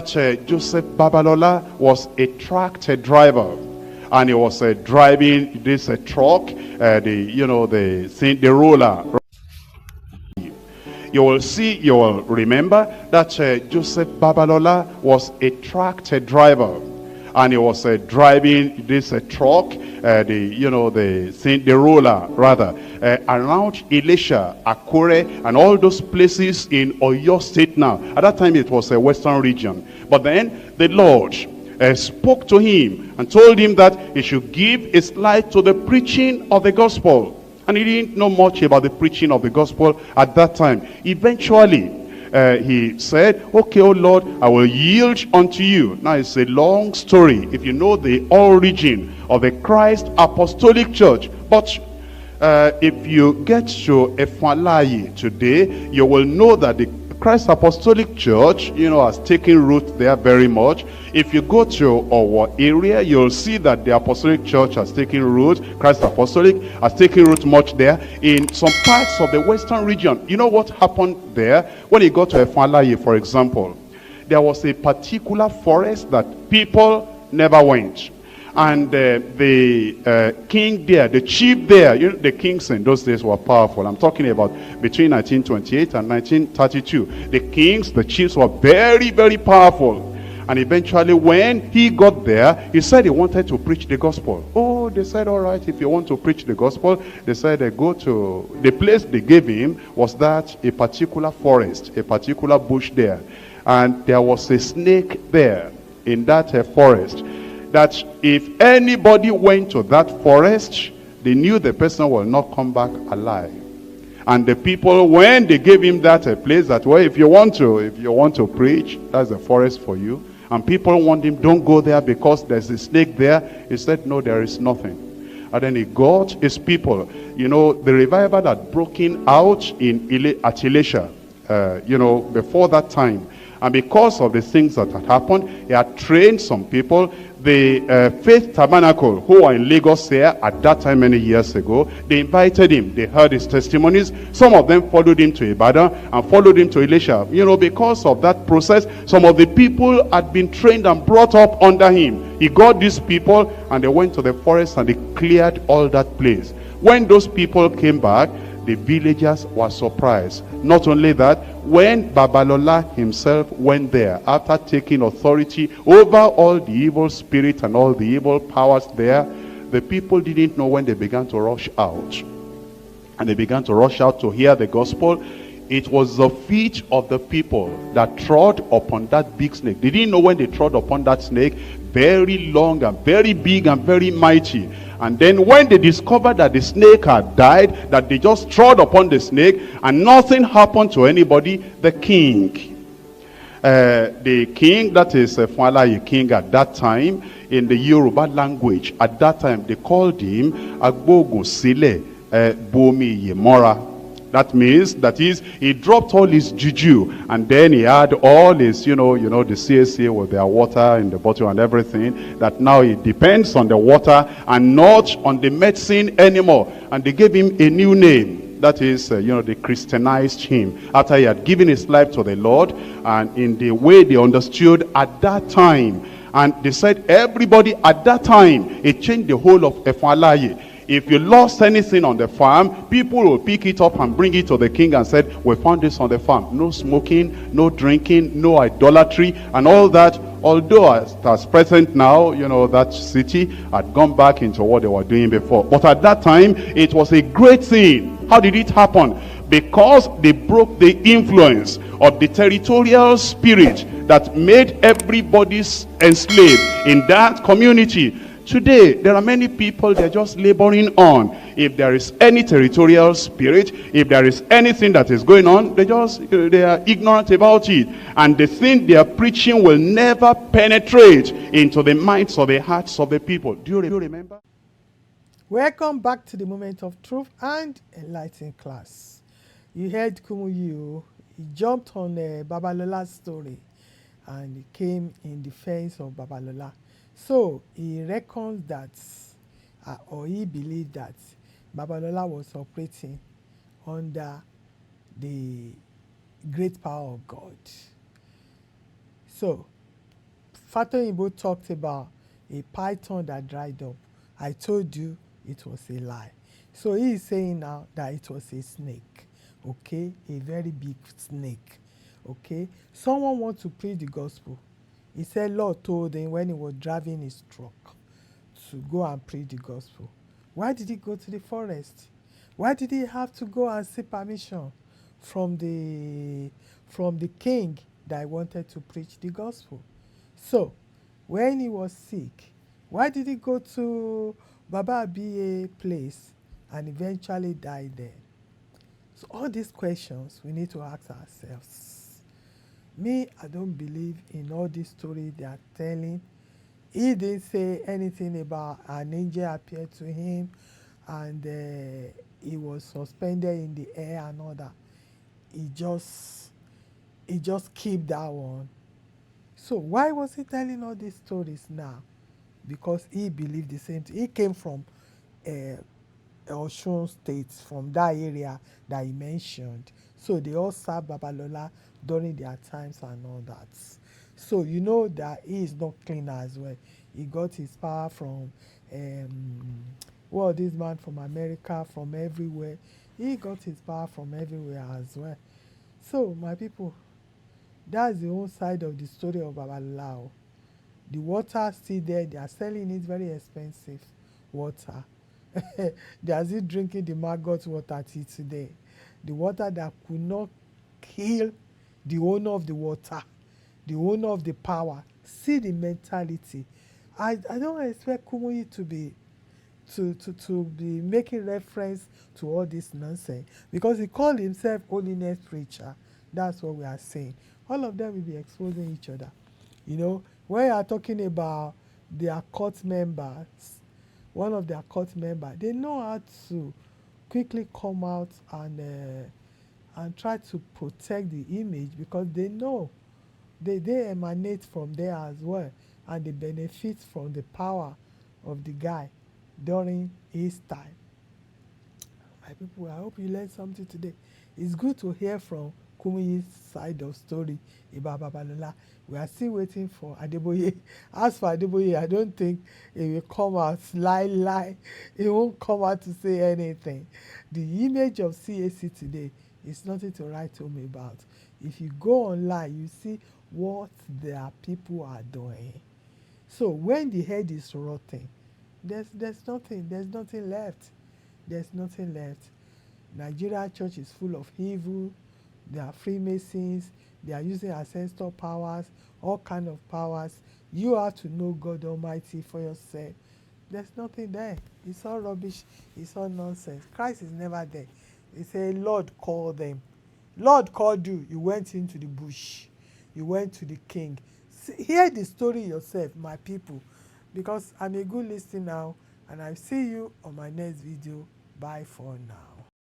Joseph Babalola was a tracted driver, and he was driving this truck, the roller. You will remember that Joseph Babalola was a tracted driver, and he was driving this truck, the roller rather, around Elisha, Akure, and all those places in Oyo State now. At that time it was a western region. But then the Lord spoke to him and told him that he should give his life to the preaching of the gospel. And he didn't know much about the preaching of the gospel at that time. Eventually, he said, okay, oh Lord, I will yield unto you. Now, it's a long story if you know the origin of the Christ Apostolic Church. But if you get to Efalayi today, you will know that the Christ Apostolic Church, has taken root there very much. If you go to our area, you'll see that the Apostolic Church has taken root. Christ Apostolic has taken root much there. In some parts of the western region, you know what happened there? When you go to Efalayi, for example, there was a particular forest that people never went. And the king there, the chief there, the kings in those days were powerful. I'm talking about between 1928 and 1932. The kings, the chiefs were very, very powerful. And eventually when he got there, he said he wanted to preach the gospel. Oh, they said, all right, if you want to preach the gospel, they said go to, the place they gave him was that a particular forest, a particular bush there. And there was a snake there in that forest, that if anybody went to that forest, they knew the person will not come back alive. And the people, when they gave him that place, that, well, if you want to preach, that's the forest for you. And people warned him, don't go there because there's a snake there. He said, no, there is nothing. And then he got his people. The revival that broke out at Elisha, before that time. And because of the things that had happened, he had trained some people. The Faith Tabernacle, who are in Lagos here at that time many years ago, they invited him. They heard his testimonies. Some of them followed him to Ibadan and followed him to Elisha. Because of that process, some of the people had been trained and brought up under him. He got these people and they went to the forest and they cleared all that place. When those people came back, the villagers were surprised. Not only that, when Babalola himself went there, after taking authority over all the evil spirits and all the evil powers there, the people didn't know when they began to rush out. And they began to rush out to hear the gospel. It was the feet of the people that trod upon that big snake. They didn't know when they trod upon that snake, very long and very big and very mighty. And then when they discovered that the snake had died, that they just trod upon the snake and nothing happened to anybody, the king, that is Efalayi king at that time, in the Yoruba language, at that time they called him Agbogun Sile Bomi Yemora. That means, he dropped all his juju, and then he had all his, the CSA with their water in the bottle and everything, that now he depends on the water and not on the medicine anymore. And they gave him a new name. That is, they Christianized him after he had given his life to the Lord, and in the way they understood at that time. And they said everybody at that time, it changed the whole of Efalayi. If you lost anything on the farm, people will pick it up and bring it to the king and said, we found this on the farm. No smoking, no drinking, no idolatry, and all that. Although as present now, that city had gone back into what they were doing before. But at that time, it was a great thing. How did it happen? Because they broke the influence of the territorial spirit that made everybody enslaved in that community. Today, there are many people, they're just laboring on. If there is any territorial spirit, if there is anything that is going on, they are ignorant about it. And they think their preaching will never penetrate into the minds or the hearts of the people. Do you remember? Welcome back to the Moment of Truth and Enlightening class. You heard Kumuyi. He jumped on Babalola's story and he came in defense of Babalola. So he reckons that, or he believed that Babalola was operating under the great power of God. So Fatoyinbo talked about a python that dried up. I told you it was a lie. So he is saying now that it was a snake, okay, a very big snake, okay. Someone wants to preach the gospel. He said Lord told him when he was driving his truck to go and preach the gospel. Why did he go to the forest? Why did he have to go and seek permission from the king that he wanted to preach the gospel? So, when he was sick, why did he go to Baba Abiye place and eventually die there? So all these questions we need to ask ourselves. Me, I don't believe in all these stories they are telling. He didn't say anything about an angel appeared to him and he was suspended in the air and all that. He just kept that one. So why was he telling all these stories now? Because he believed the same thing. He came from uh, Osun State, from that area that he mentioned. So they all served Babalola during their times and all that. So you know that he is not clean as well. He got his power from, well, this man from America, from everywhere. He got his power from everywhere as well. So my people, that's the whole side of the story of Babalola. The water still there. They are selling it very expensive water. They are still drinking the maggot water till today. The water that could not kill the owner of the water, the owner of the power. See the mentality. I don't expect Kumuyi to be making reference to all this nonsense because he called himself holiness preacher. That's what we are saying. All of them will be exposing each other. You know, when you are talking about their court members, one of their court members, they know how to quickly come out and try to protect the image because they know they emanate from there as well and they benefit from the power of the guy during his time. My people, I hope you learned something today. It's good to hear from Kumuyi's side of story about Babalola. We are still waiting for Adeboye. As for Adeboye, I don't think he will come out lie. He won't come out to say anything. The image of CAC today is nothing to write home about. If you go online, you see what their people are doing. So when the head is rotting, there's nothing left. There's nothing left. Nigeria church is full of evil. They are Freemasons. They are using ancestor powers, all kind of powers. You have to know God Almighty for yourself. There's nothing there. It's all rubbish. It's all nonsense. Christ is never there. He said, Lord called them. Lord called you. You went into the bush. You went to the king. Hear the story yourself, my people, because I'm a good listener now, and I'll see you on my next video. Bye for now.